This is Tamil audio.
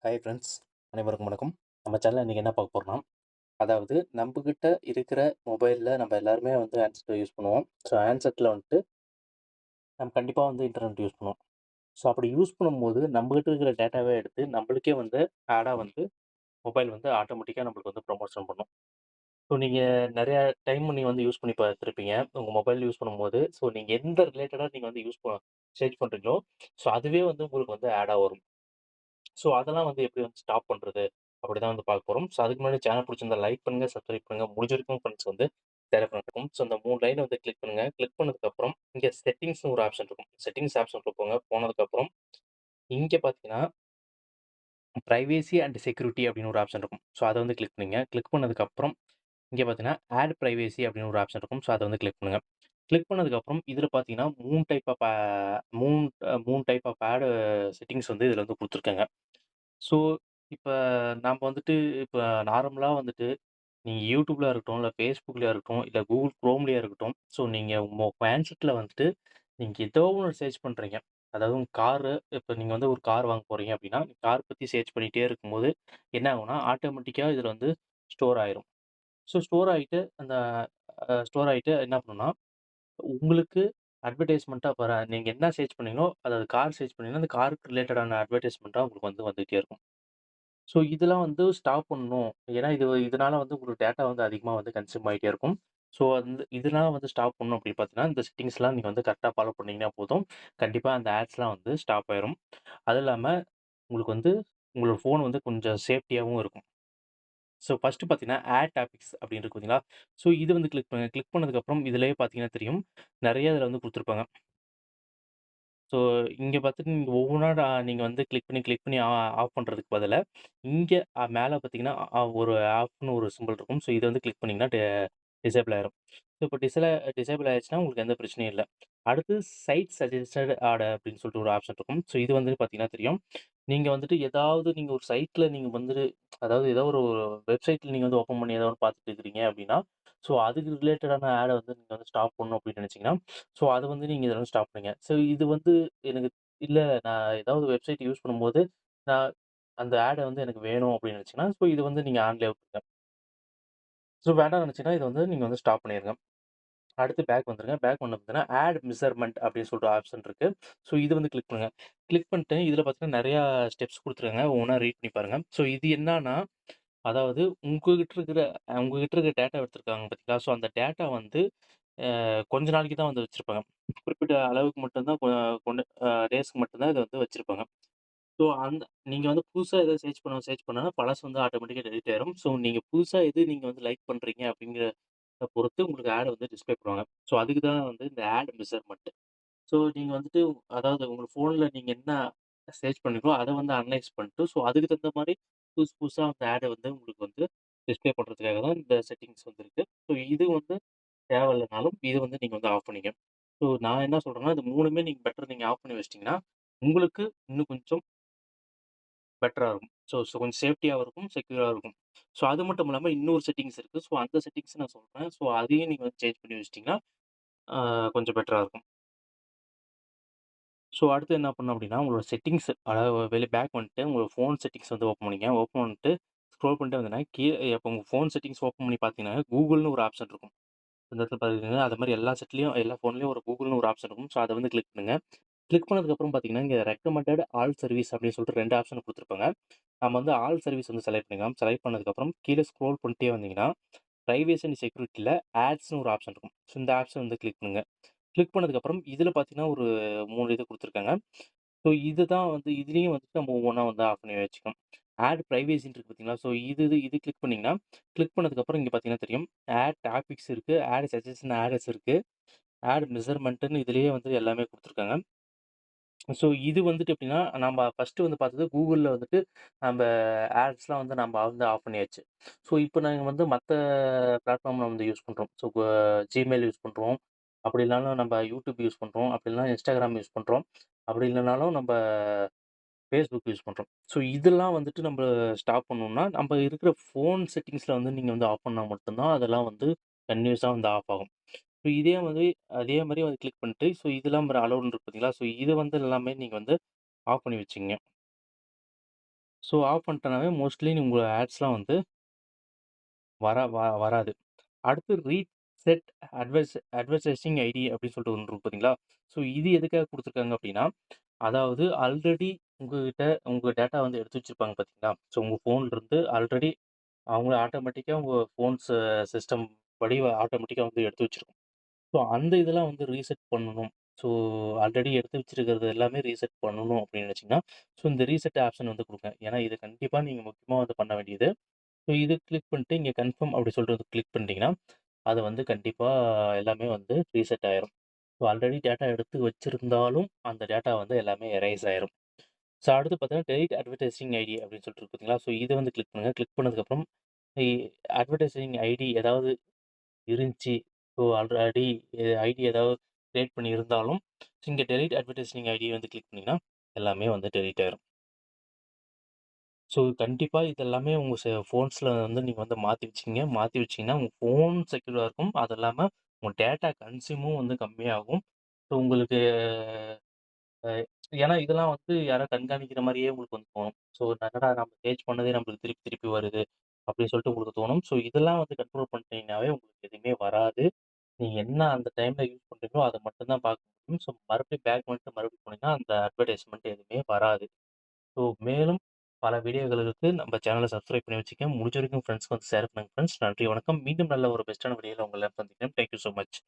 ஹாய் ஃப்ரெண்ட்ஸ், அனைவருக்கும் வணக்கம். நம்ம சேனல்ல இன்னைக்கு என்ன பார்க்க போறோம்னா, அதாவது நம்பகிட்ட இருக்கிற மொபைல்ல நம்ம எல்லாருமே வந்து ஹேண்ட்செட் யூஸ் பண்ணுவோம். ஸோ ஹேண்ட்செட்ல வந்துட்டு நம்ம கண்டிப்பா வந்து இன்டர்நெட் யூஸ் பண்ணுவோம். ஸோ அப்படி யூஸ் பண்ணும்போது நம்மகிட்ட இருக்கிற டேட்டாவ எடுத்து நம்மளுக்கே வந்து ஆடா வந்து மொபைல் வந்து ஆட்டோமேட்டிக்கா நம்மளுக்கு வந்து ப்ரமோஷன் பண்ணும். ஸோ நீங்க நெறைய டைம் நீங்க வந்து யூஸ் பண்ணி பார்த்துருப்பீங்க. உங்க மொபைல் யூஸ் பண்ணும்போது, ஸோ நீங்க எந்த ரிலேட்டடா நீங்க வந்து சர்ச் பண்றீங்களோ, ஸோ அதுவே வந்து உங்களுக்கு வந்து ஆடா வரும். ஸோ அதெல்லாம் வந்து எப்படி வந்து ஸ்டாப் பண்றது? அப்படிதான் வந்து பார்க்க போறோம். ஸோ அதுக்கு முன்னாடி சேனல் பிடிச்சிருந்தா லைக் பண்ணுங்க, சப்ஸ்கிரைப் பண்ணுங்க. முடிஞ்ச வரைக்கும் ஃப்ரெண்ட்ஸ் வந்து ஷேர் பண்ணிருக்கும். ஸோ இந்த 3 லைன வந்து கிளிக் பண்ணுங்க. கிளிக் பண்ணதுக்கப்புறம் இங்க செட்டிங்ஸ்ன்னு ஒரு ஆப்ஷன் இருக்கும். செட்டிங்ஸ் ஆப்ஷன்க்குள்ள போங்க. போனதுக்கப்புறம் இங்க பார்த்தீங்கன்னா, பிரைவசி அண்ட் செக்யூரிட்டி அப்படின்னு ஒரு ஆப்ஷன் இருக்கும். ஸோ அத வந்து கிளிக் பண்ணுங்க. கிளிக் பண்ணதுக்கப்புறம் இங்க பார்த்தீங்கன்னா, ஆட் பிரைவசி அப்படின்னு ஒரு ஆப்ஷன் இருக்கும். ஸோ அத வந்து கிளிக் பண்ணுங்க. கிளிக் பண்ணதுக்கப்புறம் இதில பார்த்தீங்கன்னா 3 type of 3 type of settings வந்து இதில வந்து குடுத்துருக்காங்க. ஸோ, இப்ப நாம வந்துட்டு இப்ப நார்மலா வந்துட்டு நீங்க YouTubeல இருக்கட்டும், இல்ல Facebookலயா இருக்கட்டும், இல்ல Google Chromeலயா இருக்கட்டும், ஸோ நீங்க உங்க ஹேண்ட்செட்ல வந்துட்டு நீங்க ஏதோ ஒண்ணு சர்ச் பண்றீங்க. அதாவது உங்க இப்ப நீங்க வந்து ஒரு கார் வாங்க போறீங்க அப்படின்னா, கார் பத்தி சர்ச் பண்ணிட்டே இருக்கும்போது என்ன ஆகும்னா, ஆட்டோமேட்டிக்கா இதுல வந்து ஸ்டோர் ஆயிரும். ஸோ ஸ்டோர் ஆயிட்டு என்ன பண்ணும்னா, உங்களுக்கு அட்வர்டைஸ்மென்ட்டா நீங்க என்ன சர்ச் பண்ணீங்களோ, அதாவது கார் சர்ச் பண்ணீங்கன்னா, அந்த காருக்கு ரிலேட்டடான அட்வர்டைஸ்மென்ட்டா உங்களுக்கு வந்து வந்துட்டே இருக்கும். ஸோ இதெல்லாம் வந்து ஸ்டாப் பண்ணணும். ஏன்னா இதனால வந்து உங்களுக்கு டேட்டா வந்து அதிகமா வந்து கன்சியூம் ஆயிட்டே இருக்கும். ஸோ இதெல்லாம் வந்து ஸ்டாப் பண்ணணும் அப்படின்னு பார்த்தீங்கன்னா, இந்த செட்டிங்ஸ்லாம் நீங்க வந்து கரெக்ட்டா ஃபாலோ பண்ணீங்கன்னா போதும். கண்டிப்பா அந்த ஆட்ஸ்லாம் வந்து ஸ்டாப் ஆயிரும். அதுவும் இல்லாம உங்களுக்கு வந்து உங்களோட ஃபோன் வந்து கொஞ்சம் சேஃப்டியாவும் இருக்கும். ஸோ ஃபர்ஸ்ட்டு பார்த்தீங்கன்னா, ஆட் டாபிக்ஸ் அப்படின்னு இருக்கு பார்த்தீங்களா? ஸோ இது வந்து கிளிக் பண்ணுங்க. கிளிக் பண்ணதுக்கப்புறம் இதிலேயே பார்த்தீங்கன்னா தெரியும். நெறைய இதில வந்து குடுத்துருப்பாங்க. ஸோ, இங்க பார்த்துட்டு நீங்க ஒவ்வொன்னா நீங்க வந்து கிளிக் பண்ணி ஆஃப் பண்றதுக்கு பதிலா, இங்க மேல பார்த்தீங்கன்னா, ஒரு ஆஃப்ன்னு ஒரு சிம்பல் இருக்கும். ஸோ, இத வந்து கிளிக் பண்ணீங்கன்னா, டிசேபிள் ஆயிரும். ஸோ, இப்ப டிசேபிள் ஆயிருச்சுன்னா, உங்களுக்கு எந்த பிரச்சனையும் இல்ல. அடுத்து சைட் சஜஸ்டட் ஆட் அப்படின்னு சொல்லிட்டு ஒரு ஆப்ஷன் இருக்கும். ஸோ, இது வந்து பார்த்தீங்கன்னா தெரியும். நீங்க வந்துட்டு ஏதாவது நீங்க ஒரு சைட்ல நீங்க வந்துட்டு அதாவது ஏதோ ஒரு வெப்சைட்ல நீங்க வந்து ஓப்பன் பண்ணி ஏதோ ஒண்ணு பார்த்துட்டு இருக்கிறீங்க அப்படின்னா, ஸோ, அதுக்கு ரிலேட்டடான ஆட வந்து நீங்க வந்து ஸ்டாப் பண்ணணும் அப்படின்னு நினைச்சீங்கன்னா, ஸோ, அத வந்து நீங்க இதில வந்து ஸ்டாப் பண்ணுங்க. ஸோ, இது வந்து எனக்கு இல்ல நான் ஏதாவது வெப்சைட் யூஸ் பண்ணும்போது, நான் அந்த ஆட் வந்து எனக்கு வேணும் அப்படின்னு நினைச்சீங்கன்னா, ஸோ இது வந்து நீங்க ஆன்லயே விட்டுருங்க. ஸோ வேண்டாம்னு நினைச்சீங்கன்னா, இத வந்து நீங்க வந்து ஸ்டாப் பண்ணிருங்க. அடுத்து பேக் வந்துருங்க. பேக் வந்து பார்த்தீங்கன்னா, ஆட் மெஷர்மென்ட் அப்படின்னு சொல்லிட்டு ஆப்ஷன் இருக்கு. ஸோ இது வந்து கிளிக் பண்ணுங்க. கிளிக் பண்ணிட்டு இதில பார்த்தீங்கன்னா, நெறையா ஸ்டெப்ஸ் குடுத்துருக்காங்க. ஒவ்வொன்னா ரீட் பண்ணி பாருங்க. ஸோ இது என்னான்னா, அதாவது உங்ககிட்ட இருக்கிற டேட்டா எடுத்திருக்காங்க பார்த்தீங்களா? ஸோ அந்த டேட்டா வந்து கொஞ்ச நாளைக்கு தான் வந்து வச்சிருப்பாங்க. குறிப்பிட்ட அளவுக்கு மட்டும் தான் கொண்டு டேஸ்க்கு மட்டும் தான் இத வந்து வச்சிருப்பாங்க. ஸோ, நீங்க வந்து புதுசா ஏதாவது சர்ச் பண்ணா பழசு வந்து ஆட்டோமேட்டிக்கா டெலீட் ஆயிரும். ஸோ, நீங்க புதுசா நீங்க வந்து லைக் பண்றீங்க அப்படிங்கிறத பொறுத்து உங்களுக்கு ஆட் வந்து டிஸ்ப்ளே பண்ணுவாங்க. ஸோ, அதுக்கு தான் வந்து இந்த ஆட் மெஷர்மென்ட். ஸோ, நீங்க வந்துட்டு அதாவது உங்க ஃபோன்ல நீங்க என்ன சர்ச் பண்ணீங்களோ, அத வந்து அனலைஸ் பண்ணிட்டு, ஸோ அதுக்கு தகுந்த மாரி புதுசு புதுசா அந்த ஆட வந்து உங்களுக்கு வந்து டிஸ்ப்ளே பண்றதுக்காக தான் இந்த செட்டிங்ஸ் வந்திருக்கு. ஸோ, இது வந்து தேவையில்லனாலும் இது வந்து நீங்க வந்து ஆஃப் பண்ணிக்க. ஸோ, நான் என்ன சொல்றேன்னா, இது 3மே நீங்க ஆஃப் பண்ணி வச்சுட்டீங்கன்னா, உங்களுக்கு இன்னும் கொஞ்சம் பெட்டரா இருக்கும். ஸோ கொஞ்சம் சேஃப்டியாவும் இருக்கும், செக்யூரா இருக்கும். ஸோ அது மட்டும் இல்லாம இன்னொரு செட்டிங்ஸ் இருக்கு. ஸோ அந்த செட்டிங்ஸ் நான் சொல்றேன். ஸோ அதையும் நீங்க வந்து சேஞ்ச் பண்ணி வச்சுட்டீங்கன்னா, ஆ கொஞ்சம் பெட்டரா இருக்கும். ஸோ அடுத்து என்ன பண்ணணும் அப்டின்னா, உங்களோட செட்டிங்ஸ் அதாவது பேக் வந்துட்டு உங்களோட ஃபோன் செட்டிங்ஸ் வந்து ஓப்பன் பண்ணிக்க. ஓப்பன் பண்ணிட்டு ஸ்க்ரோல் பண்ணிட்டே வந்தீங்கன்னா, இப்ப உங்க ஃபோன் செட்டிங்ஸ் ஓப்பன் பண்ணி பார்த்தீங்கன்னா, கூகுள்னு ஒரு ஆப்ஷன் இருக்கும். இந்த இடத்துல பார்த்தீங்கன்னா, அது மாரி எல்லா ஃபோன்லயும் ஒரு கூகுள்னு ஒரு ஆப்ஷன் இருக்கும். ஸோ அத வந்து கிளிக் பண்ணுங்க. கிளிக் பண்ணதுக்கப்புறம் பார்த்தீங்கன்னா, இங்க ரெக்கமெண்டட் ஆல் சர்வீஸ் அப்படின்னு சொல்லிட்டு 2 ஆப்ஷன் குடுத்துருப்பாங்க. நம்ம வந்து ஆல் சர்வீஸ் வந்து செலக்ட் பண்ணிக்கலாம். செலக்ட் பண்ணதுக்கப்புறம் கீழ ஸ்க்ரோல் பண்ணிட்டே வந்தீங்கன்னா, பிரைவசி அண்ட் செக்யூரிட்டில ஆட்ஸ்ன்னு ஒரு ஆப்ஷன் இருக்கும். ஸோ இந்த ஆப்ஷன் வந்து கிளிக் பண்ணுங்க. கிளிக் பண்ணதுக்கப்புறம் இதில பார்த்தீங்கன்னா, ஒரு 3 இது குடுத்துருக்காங்க. ஸோ இதுதான் வந்து இதுலயும் வந்துட்டு நம்ம ஒவ்வொன்னா வந்து ஆஃப் பண்ணி வச்சுக்கணும். ஆட் பிரைவசின்னு இருக்கு பார்த்தீங்களா? ஸோ இது கிளிக் பண்ணீங்கன்னா, கிளிக் பண்ணதுக்கப்புறம் இங்க பார்த்தீங்கன்னா தெரியும். ஆட் டாபிக்ஸ் இருக்கு. ஆட் சஜஷன் ஆடர்ஸ் இருக்கு. ஆட் மெஷர்மென்ட்ன்னு இதிலேயே வந்து எல்லாமே குடுத்துருக்காங்க. ஸோ இது வந்துட்டு எப்படின்னா, நம்ப ஃபர்ஸ்ட்டு வந்து பார்த்தது கூகுள்ல வந்துட்டு நம்ப ஆட்ஸ்லாம் வந்து நம்ப வந்து ஆஃப் பண்ணியாச்சு. ஸோ இப்ப நாங்க வந்து மத்த பிளாட்ஃபார்ம்ல வந்து யூஸ் பண்றோம். ஸோ Gmail யூஸ் பண்றோம். அப்படி இல்லனாலும் நம்ப YouTube யூஸ் பண்றோம். அப்படி இல்லனா Instagram யூஸ் பண்றோம். அப்படி இல்லனாலும் நம்ப Facebook யூஸ் பண்றோம். ஸோ இதெல்லாம் வந்துட்டு நம்ப ஸ்டாப் பண்ணணும்னா, நம்ப இருக்கிற ஃபோன் செட்டிங்ஸ்ல வந்து நீங்க வந்து ஆஃப் பண்ணா மட்டும் தான் அதெல்லாம் வந்து கன்டினியூஸா வந்து ஆஃப் ஆகும். ஸோ அதே மாரி வந்து கிளிக் பண்ணிட்டு, ஸோ இதெல்லாம் அலோவ்டுன்னு இருக்கு பார்த்தீங்களா? ஸோ இத வந்து எல்லாமே நீங்க வந்து ஆஃப் பண்ணி வச்சுக்கங்க. ஸோ ஆஃப் பண்ணிட்டனாவே மோஸ்ட்லி உங்க ஆட்ஸ்லாம் வந்து வராது. அடுத்து ரீசெட் அட்வர்டைசிங் ஐடி அப்படின்னு சொல்லிட்டு ஒண்ணு இருக்கு பார்த்தீங்களா? ஸோ இது எதுக்காக குடுத்துருக்காங்க அப்படின்னா, அதாவது ஆல்ரெடி உங்ககிட்ட உங்க டேட்டா வந்து எடுத்து வச்சிருப்பாங்க பார்த்தீங்களா? ஸோ உங்க ஃபோன்லருந்து ஆல்ரெடி அவங்க ஆட்டோமேட்டிக்கா உங்க ஃபோன்ஸ் சிஸ்டம் படி ஆட்டோமேட்டிக்கா வந்து எடுத்து வச்சிருக்கும். ஸோ அந்த இதெல்லாம் வந்து ரீசெட் பண்ணணும். ஸோ ஆல்ரெடி எடுத்து வச்சிருக்கிறது எல்லாமே ரீசெட் பண்ணணும் அப்படின்னு நினைச்சீங்கன்னா, ஸோ இந்த ரீசெட் ஆப்ஷன் வந்து குடுங்க. ஏன்னா இது கண்டிப்பா நீங்க முக்கியமா வந்து பண்ண வேண்டியது. ஸோ இது கிளிக் பண்ணிட்டு இங்க கன்ஃபர்ம் அப்படி சொல்றது கிளிக் பண்ணிட்டீங்கன்னா, அது வந்து கண்டிப்பா எல்லாமே வந்து ரீசெட் ஆயிரும். ஸோ ஆல்ரெடி டேட்டா எடுத்து வச்சிருந்தாலும், அந்த டேட்டா வந்து எல்லாமே எரேஸ் ஆயிரும். ஸோ அடுத்து பார்த்தீங்கன்னா, டெலீட் அட்வர்டைசிங் ஐடி அப்படின்னு சொல்லிட்டு இருக்கு பார்த்தீங்களா? ஸோ இத வந்து கிளிக் பண்ணுங்க. கிளிக் பண்ணதுக்கப்புறம் இ அட்வர்டைசிங் ஐடி ஏதாவது இருந்துச்சு. ஸோ ஆல்ரெடி ஐடி ஏதாவது கிரியேட் பண்ணி இருந்தாலும், இங்க டெலீட் அட்வர்டைசிங் ஐடிய வந்து கிளிக் பண்ணீங்கன்னா, எல்லாமே வந்து டெலீட் ஆயிரும். ஸோ கண்டிப்பா இது எல்லாமே உங்க ஃபோன்ஸ்ல வந்து நீங்க வந்து மாத்தி வச்சுக்கங்க. மாத்தி வச்சீங்கன்னா, உங்க ஃபோன் செக்யூரா இருக்கும். அது இல்லாம உங்க டேட்டா கன்சியூமும் வந்து கம்மியாகும். ஸோ உங்களுக்கு அ ஏன்னா இதெல்லாம் வந்து யாரோ கண்காணிக்கிற மாரியே உங்களுக்கு வந்து தோணும். ஸோ என்னடா நம்ம சர்ச் பண்ணதே நம்மளுக்கு திருப்பி திருப்பி வருது. அப்படின்னு சொல்லிட்டு உங்களுக்கு தோணும். ஸோ இதெல்லாம் வந்து கண்ட்ரோல் பண்ணிட்டீங்கன்னாவே உங்களுக்கு எதுவுமே வராது. நீங்க என்ன அந்த டைம்ல யூஸ் பண்றீங்களோ, அத மட்டும் தான் பார்க்க முடியும். ஸோ மறுபடியும் பேக் வந்துட்டு மறுபடியும் போனீங்கன்னா, அந்த அட்வர்டைஸ்மென்ட் எதுவுமே வராது. ஸோ மேலும் பல வீடியோகளுக்கு நம்ம சேனல சப்ஸ்கிரைப் பண்ணி வச்சுக்கங்க. முடிஞ்ச வரைக்கும் ஃப்ரெண்ட்ஸ்க்கு வந்து ஷேர் பண்ணுங்க ஃப்ரெண்ட்ஸ். நன்றி, வணக்கம். மீண்டும் நல்ல ஒரு பெஸ்ட்டான வீடியோல உங்கள சந்திக்கிறேன். Thank you so much.